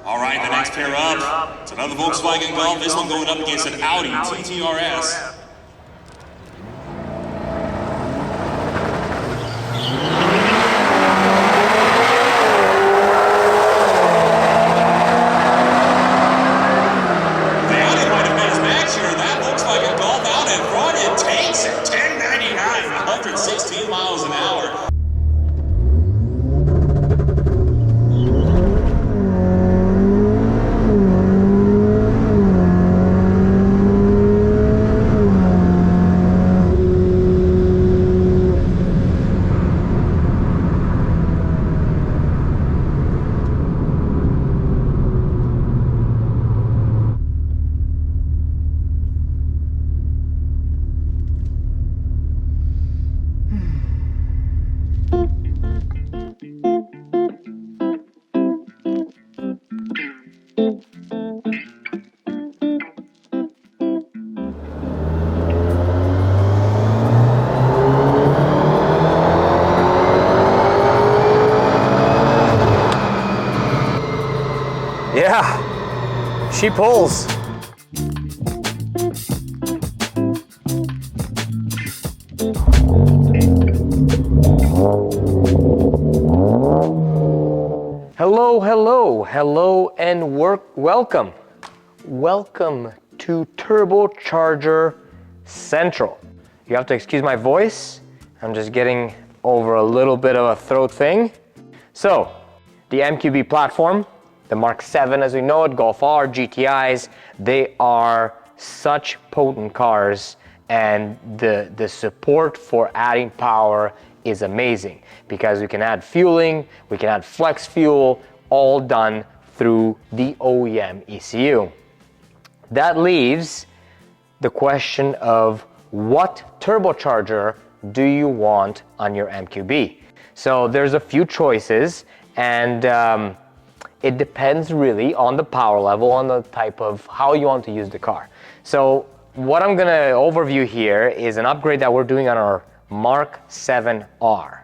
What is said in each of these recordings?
All right, the next pair up, it's another Volkswagen Golf, this one going up against an Audi TT-RS. The Audi might have been his match here. That Volkswagen Golf out in front, it takes it, 1099, 116 miles an hour. Yeah, she pulls. Hello, and welcome. Welcome to Turbocharger Central. You have to excuse my voice. I'm just getting over a little bit of a throat thing. So, the MQB platform, the Mark 7 as we know it, Golf R, GTIs, they are such potent cars, and the support for adding power is amazing because we can add fueling, we can add flex fuel, all done through the OEM ECU. That leaves the question of what turbocharger do you want on your MQB? So there's a few choices, and it depends really on the power level, on the type of how you want to use the car. So what I'm gonna overview here is an upgrade that we're doing on our Mk7R.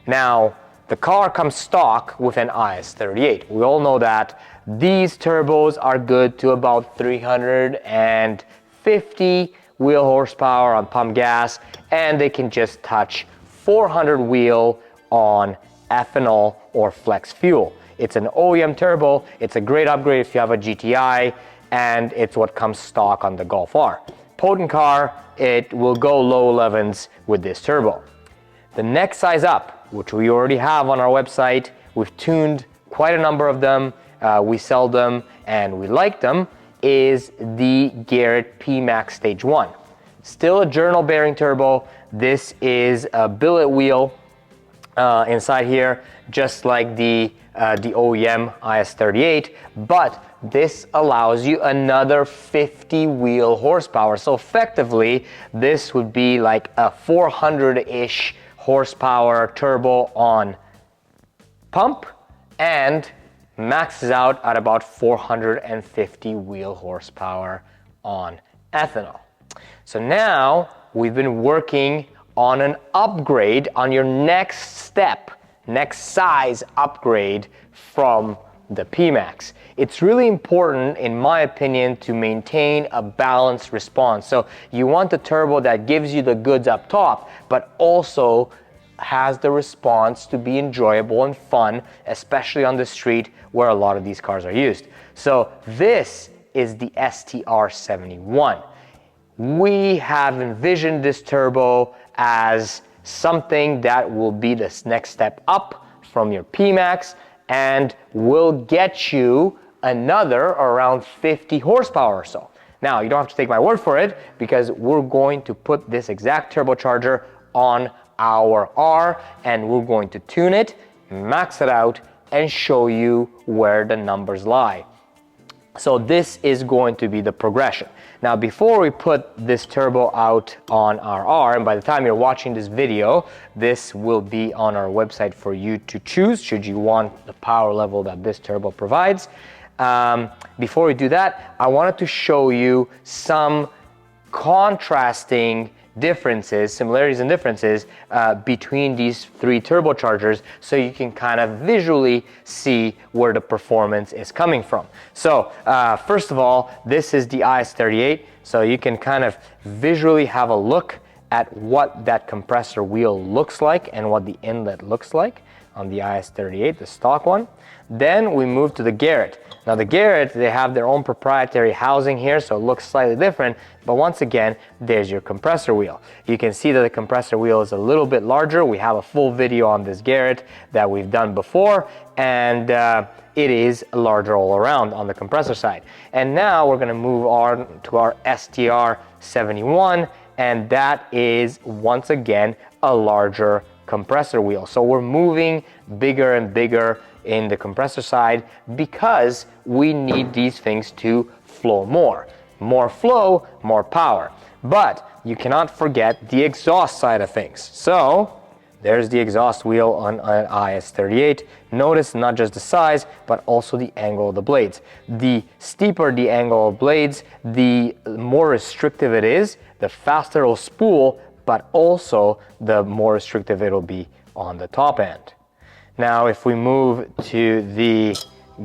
Now, the car comes stock with an IS38. We all know that these turbos are good to about 350 wheel horsepower on pump gas, and they can just touch 400 wheel on ethanol or flex fuel. It's an OEM turbo, it's a great upgrade if you have a GTI, and it's what comes stock on the Golf R. Potent car, it will go low 11s with this turbo. The next size up, which we already have on our website, we've tuned quite a number of them, we sell them and we like them, is the Garrett PMAX Stage 1. Still a journal bearing turbo. This is a billet wheel inside here, just like the OEM IS38, but this allows you another 50 wheel horsepower. So effectively, this would be like a 400-ish horsepower turbo on pump and maxes out at about 450 wheel horsepower on ethanol. So now we've been working on an upgrade on your next step, next size upgrade from the PMAX. It's really important, in my opinion, to maintain a balanced response. So you want the turbo that gives you the goods up top, but also has the response to be enjoyable and fun, especially on the street where a lot of these cars are used. So this is the STR71. We have envisioned this turbo as something that will be this next step up from your PMAX and will get you another around 50 horsepower or so. Now, you don't have to take my word for it, because we're going to put this exact turbocharger on our R, and we're going to tune it, max it out, and show you where the numbers lie. So this is going to be the progression. Now, before we put this turbo out on our R, and by the time you're watching this video, this will be on our website for you to choose, should you want the power level that this turbo provides. Before we do that, I wanted to show you some contrasting differences, similarities and differences between these three turbochargers, so you can kind of visually see where the performance is coming from. So first of all, this is the IS38, so you can kind of visually have a look at what that compressor wheel looks like and what the inlet looks like on the IS38, the stock one. Then we move to the Garrett. Now the Garrett, they have their own proprietary housing here, so it looks slightly different, but once again, there's your compressor wheel. You can see that the compressor wheel is a little bit larger. We have a full video on this Garrett that we've done before, and it is larger all around on the compressor side. And now we're gonna move on to our STR71, and that is once again a larger compressor wheel. So we're moving bigger and bigger in the compressor side because we need these things to flow more. More flow, more power. But you cannot forget the exhaust side of things. So there's the exhaust wheel on an IS38. Notice not just the size, but also the angle of the blades. The steeper the angle of blades, the more restrictive it is, the faster it'll spool, but also the more restrictive it'll be on the top end. Now, if we move to the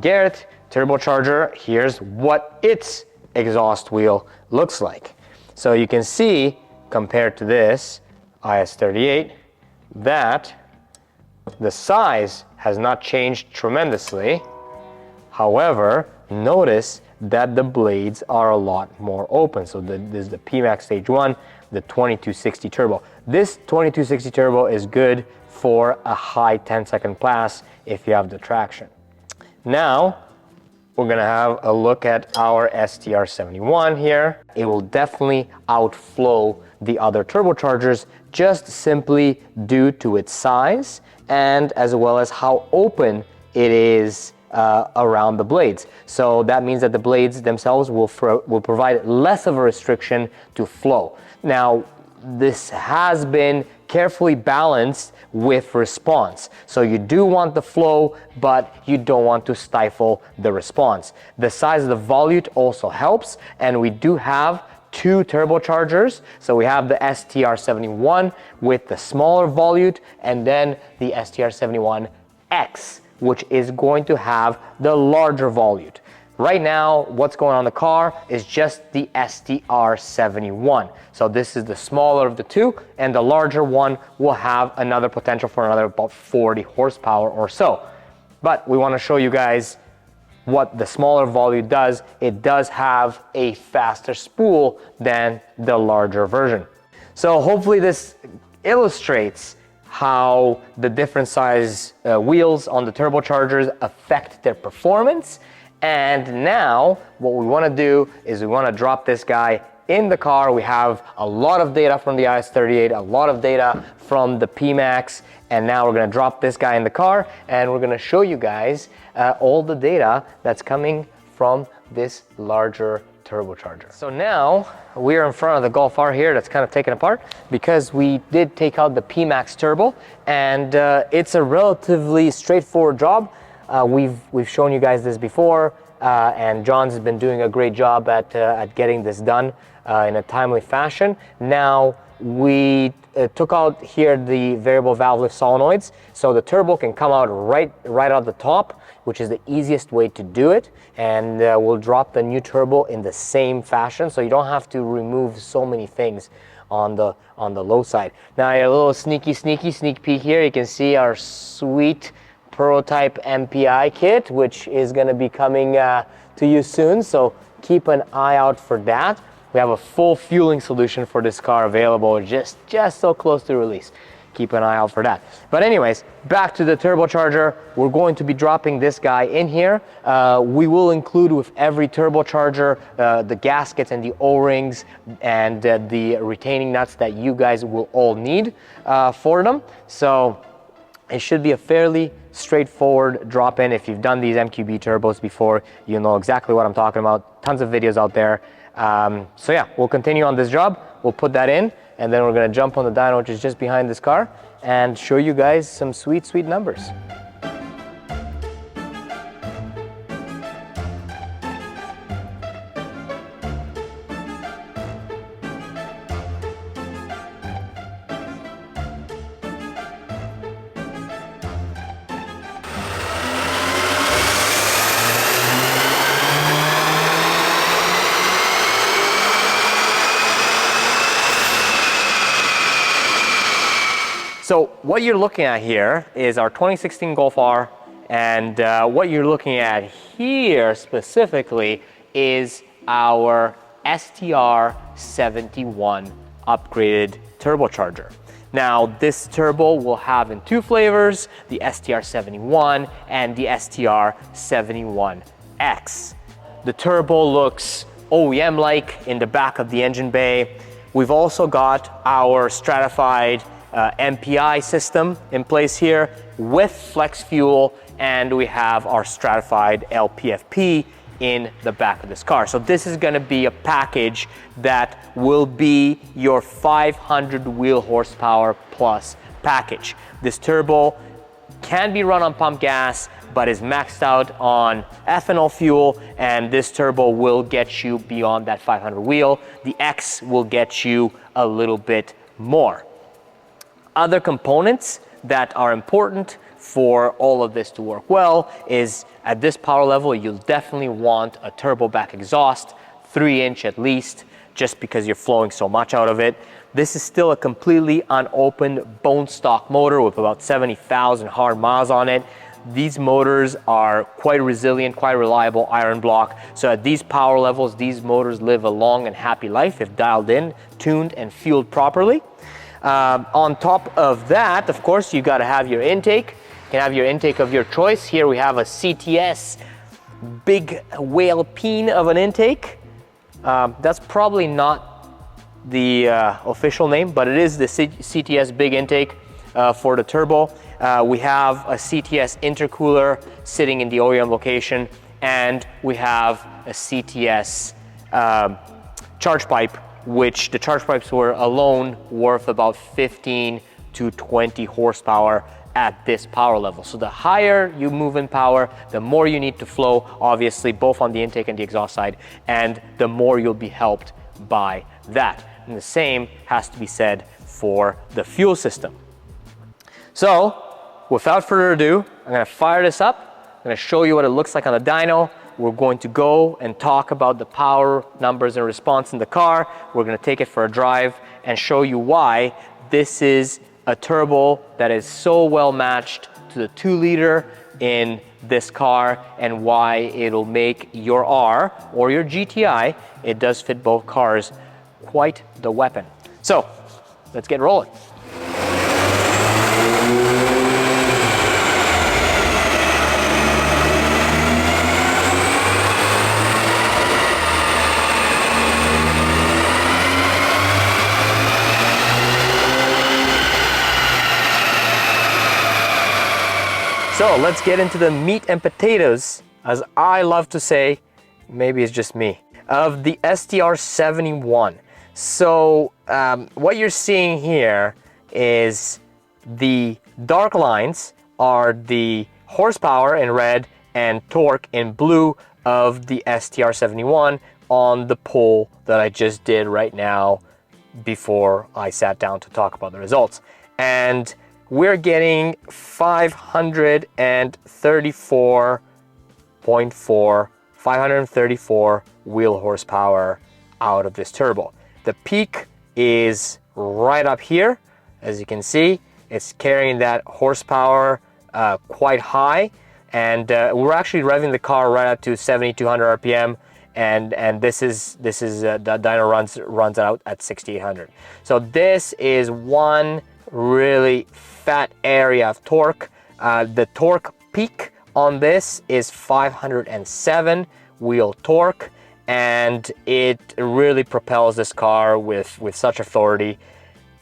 Garrett turbocharger, here's what its exhaust wheel looks like. So you can see, compared to this IS38, that the size has not changed tremendously. However, notice that the blades are a lot more open. So this is the PMAX Stage 1, the 2260 turbo. This 2260 turbo is good for a high 10-second pass if you have the traction. Now, we're gonna have a look at our STR71 here. It will definitely outflow the other turbochargers just simply due to its size and as well as how open it is around the blades. So that means that the blades themselves will provide less of a restriction to flow. Now, this has been carefully balanced with response. So you do want the flow, but you don't want to stifle the response. The size of the volute also helps, and we do have two turbochargers. So we have the STR71 with the smaller volute, and then the STR71X, which is going to have the larger volute. Right now, what's going on in the car is just the STR71. So this is the smaller of the two, and the larger one will have another potential for another about 40 horsepower or so. But we want to show you guys what the smaller volute does. It does have a faster spool than the larger version. So hopefully this illustrates how the different size wheels on the turbochargers affect their performance. And now what we want to do is we want to drop this guy in the car. We have a lot of data from the IS38, a lot of data from the PMAX, and now we're going to drop this guy in the car and we're going to show you guys all the data that's coming from this larger turbocharger. So now we're in front of the Golf R here that's kind of taken apart because we did take out the PMAX turbo, and it's a relatively straightforward job. We've shown you guys this before, and John's has been doing a great job at getting this done in a timely fashion. Now we took out here the variable valve lift solenoids, so the turbo can come out right out the top, which is the easiest way to do it, and we'll drop the new turbo in the same fashion, so you don't have to remove so many things on the low side. Now a little sneak peek here. You can see our sweet prototype MPI kit, which is going to be coming to you soon, so keep an eye out for that. We have a full fueling solution for this car available, just so close to release. Keep an eye out for that. But anyways, back to the turbocharger. We're going to be dropping this guy in here. We will include with every turbocharger the gaskets and the O-rings and the retaining nuts that you guys will all need for them. So it should be a fairly straightforward drop-in. If you've done these MQB turbos before, you know exactly what I'm talking about. Tons of videos out there. So yeah, we'll continue on this job. We'll put that in, and then we're gonna jump on the dyno, which is just behind this car, and show you guys some sweet numbers. So what you're looking at here is our 2016 Golf R, and what you're looking at here specifically is our STR71 upgraded turbocharger. Now this turbo will have in two flavors, the STR71 and the STR71X. The turbo looks OEM-like in the back of the engine bay. We've also got our stratified MPI system in place here with flex fuel, and we have our stratified LPFP in the back of this car. So this is going to be a package that will be your 500 wheel horsepower plus package. This turbo can be run on pump gas, but is maxed out on ethanol fuel, and this turbo will get you beyond that 500 wheel. The X will get you a little bit more. Other components that are important for all of this to work well is at this power level, you'll definitely want a turbo back exhaust, 3-inch at least, just because you're flowing so much out of it. This is still a completely unopened bone stock motor with about 70,000 hard miles on it. These motors are quite resilient, quite reliable iron block. So at these power levels, these motors live a long and happy life if dialed in, tuned, and fueled properly. On top of that, of course, you got to have your intake. You can have your intake of your choice. Here we have a CTS big whale peen of an intake. That's probably not the official name, but it is the CTS big intake for the turbo. We have a CTS intercooler sitting in the OEM location, and we have a CTS charge pipe, which the charge pipes were alone worth about 15 to 20 horsepower at this power level. So the higher you move in power, the more you need to flow, obviously, both on the intake and the exhaust side, and the more you'll be helped by that. And the same has to be said for the fuel system. So without further ado, I'm gonna fire this up. I'm gonna show you what it looks like on the dyno. We're going to go and talk about the power numbers and response in the car. We're gonna take it for a drive and show you why this is a turbo that is so well matched to the 2-liter in this car, and why it'll make your R or your GTI, it does fit both cars, quite the weapon. So let's get rolling. So let's get into the meat and potatoes, as I love to say, maybe it's just me, of the STR71. So what you're seeing here is the dark lines are the horsepower in red and torque in blue of the STR71 on the poll that I just did right now before I sat down to talk about the results. And we're getting 534 wheel horsepower out of this turbo. The peak is right up here. As you can see, it's carrying that horsepower quite high, and we're actually revving the car right up to 7,200 RPM, and this is the dyno runs out at 6,800. So this is one really fat area of torque. The torque peak on this is 507 wheel torque, and it really propels this car with such authority.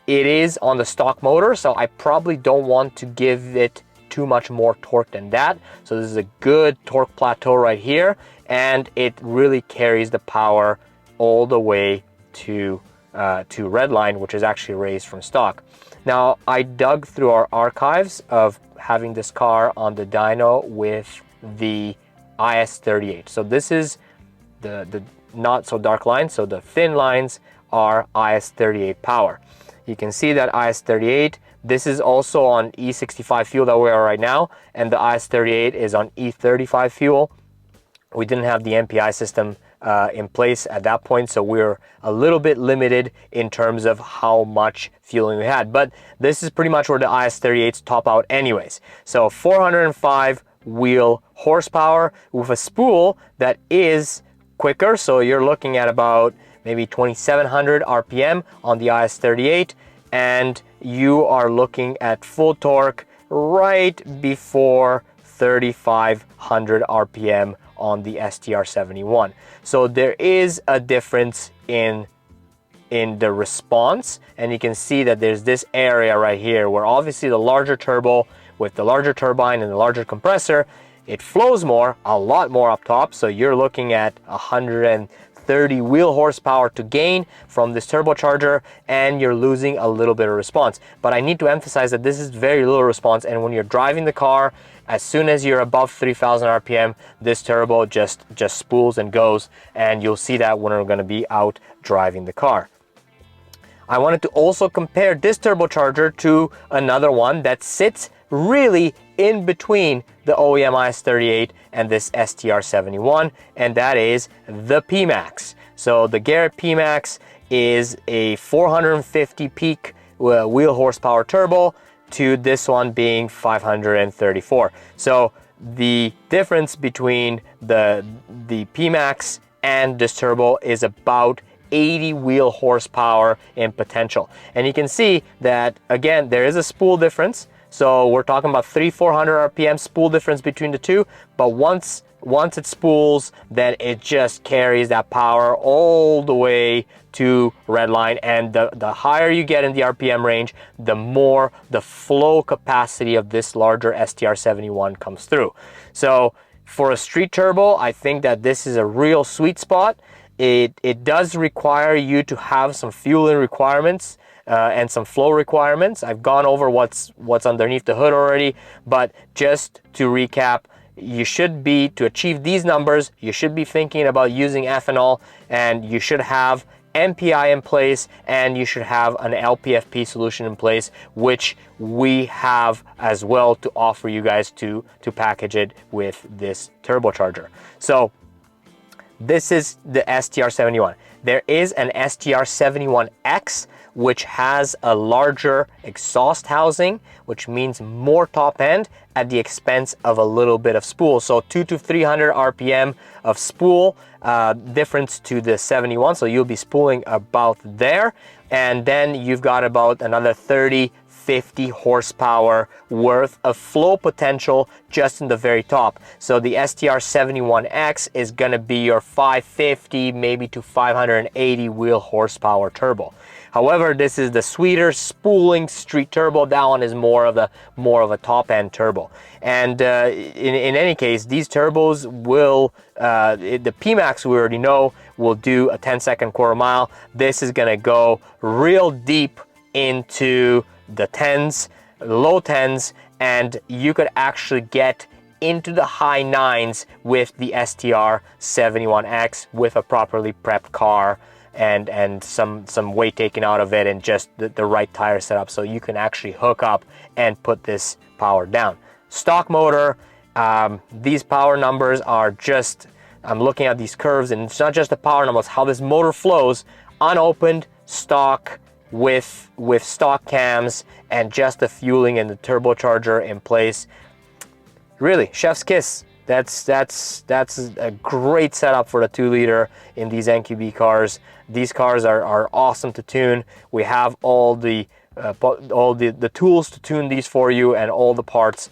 It is on the stock motor, so I probably don't want to give it too much more torque than that. So this is a good torque plateau right here, and it really carries the power all the way to redline, which is actually raised from stock. Now, I dug through our archives of having this car on the dyno with the IS38. So this is the not so dark lines, so the thin lines are IS38 power. You can see that IS38, this is also on E65 fuel that we are right now, and the IS38 is on E35 fuel. We didn't have the MPI system in place at that point, so we're a little bit limited in terms of how much fueling we had. But this is pretty much where the IS38s top out anyways. So 405 wheel horsepower with a spool that is quicker, so you're looking at about maybe 2700 RPM on the IS38, and you are looking at full torque right before 3500 RPM on the STR71. So there is a difference in the response, and you can see that there's this area right here where obviously the larger turbo with the larger turbine and the larger compressor, it flows more, a lot more up top, so you're looking at 130 wheel horsepower to gain from this turbocharger, and you're losing a little bit of response. But I need to emphasize that this is very little response, and when you're driving the car, as soon as you're above 3000 RPM, this turbo just spools and goes, and you'll see that when we're going to be out driving the car. I wanted to also compare this turbocharger to another one that sits really in between the OEM IS38 and this STR71, and that is the P-Max. So the Garrett P-Max is a 450 peak wheel horsepower turbo to this one being 534. So the difference between the P-Max and this turbo is about 80 wheel horsepower in potential. And you can see that, again, there is a spool difference. So we're talking about 300-400 RPM spool difference between the two, but once it spools, then it just carries that power all the way to red line, and the higher you get in the RPM range, the more the flow capacity of this larger STR71 comes through. So for a street turbo, I think that this is a real sweet spot. It does require you to have some fueling requirements and some flow requirements. I've gone over what's underneath the hood already, but just to recap, you should be, to achieve these numbers, you should be thinking about using ethanol, and you should have MPI in place, and you should have an LPFP solution in place, which we have as well to offer you guys to package it with this turbocharger. So this is the STR71. There is an STR71X, which has a larger exhaust housing, which means more top end at the expense of a little bit of spool. So 200 to 300 RPM of spool difference to the 71. So you'll be spooling about there. And then you've got about another 50 horsepower worth of flow potential just in the very top. So the STR71X is going to be your 550 maybe to 580 wheel horsepower turbo. However, this is the sweeter spooling street turbo. That one is more of a top end turbo. And in any case, these turbos will the P-Max, we already know, will do a 10-second quarter mile. This is going to go real deep into the tens, low tens, and you could actually get into the high nines with the STR71X with a properly prepped car and some weight taken out of it and just the right tire setup, so you can actually hook up and put this power down. Stock motor, these power numbers are just, I'm looking at these curves, and it's not just the power numbers, how this motor flows, unopened, stock, with stock cams and just the fueling and the turbocharger in place. Really, chef's kiss. That's a great setup for the 2-liter in these MQB cars. These cars are awesome to tune. We have all the tools to tune these for you, and all the parts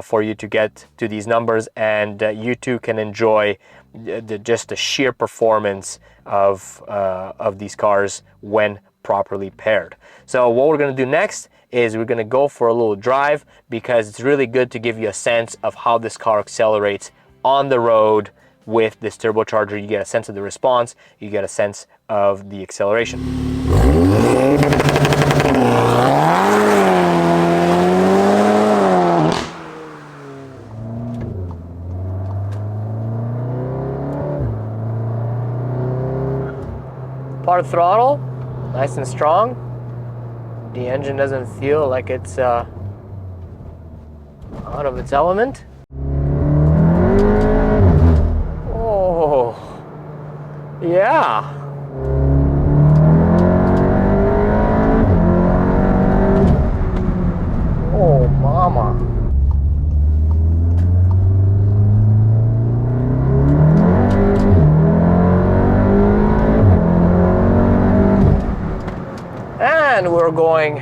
for you to get to these numbers, and you too can enjoy just the sheer performance of these cars when properly paired. So what we're going to do next is we're going to go for a little drive, because it's really good to give you a sense of how this car accelerates on the road with this turbocharger. You get a sense of the response, you get a sense of the acceleration. Part throttle, nice and strong. The engine doesn't feel like it's out of its element. Oh, we're going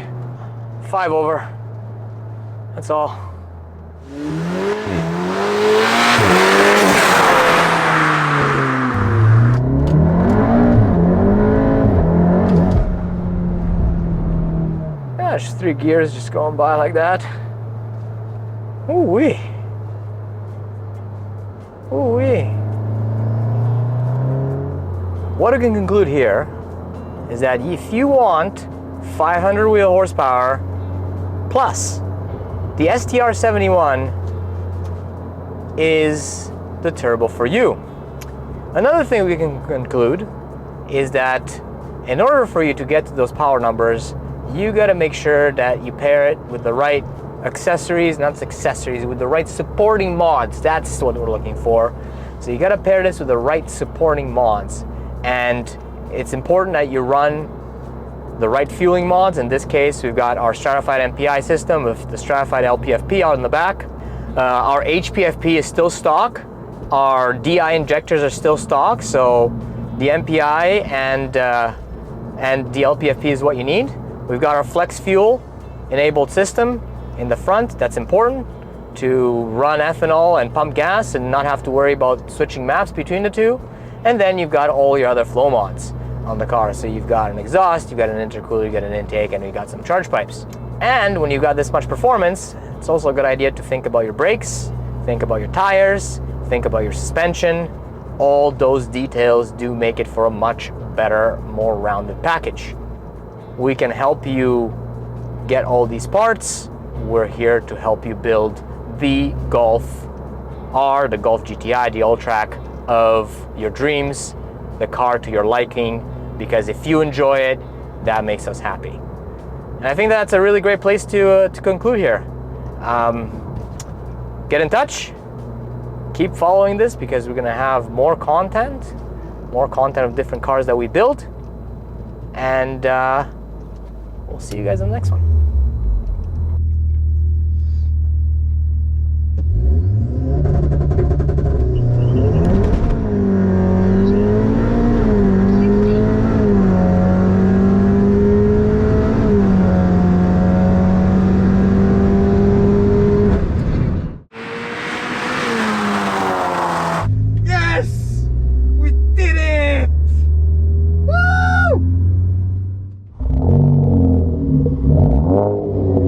5 over. That's all. Yeah, just 3 gears just going by like that. Ooh-wee. Ooh-wee. What I can conclude here is that if you want 500 wheel horsepower plus, the STR71 is the turbo for you. Another thing we can conclude is that in order for you to get to those power numbers, you got to make sure that you pair it with the right accessories, not accessories, with the right supporting mods. That's what we're looking for. So you got to pair this with the right supporting mods. And it's important that you run the right fueling mods. In this case, we've got our stratified MPI system with the stratified LPFP out in the back. Our HPFP is still stock. Our DI injectors are still stock. So the MPI and the LPFP is what you need. We've got our flex fuel enabled system in the front. That's important to run ethanol and pump gas and not have to worry about switching maps between the two. And then you've got all your other flow mods on the car. So you've got an exhaust, you've got an intercooler, you've got an intake, and you've got some charge pipes. And when you've got this much performance, it's also a good idea to think about your brakes, think about your tires, think about your suspension. All those details do make it for a much better, more rounded package. We can help you get all these parts. We're here to help you build the Golf R, the Golf GTI, the all-track of your dreams, the car to your liking, because if you enjoy it, that makes us happy. And I think that's a really great place to conclude here. Get in touch, keep following this, because we're gonna have more content of different cars that we build, and we'll see you guys in the next one. Woo!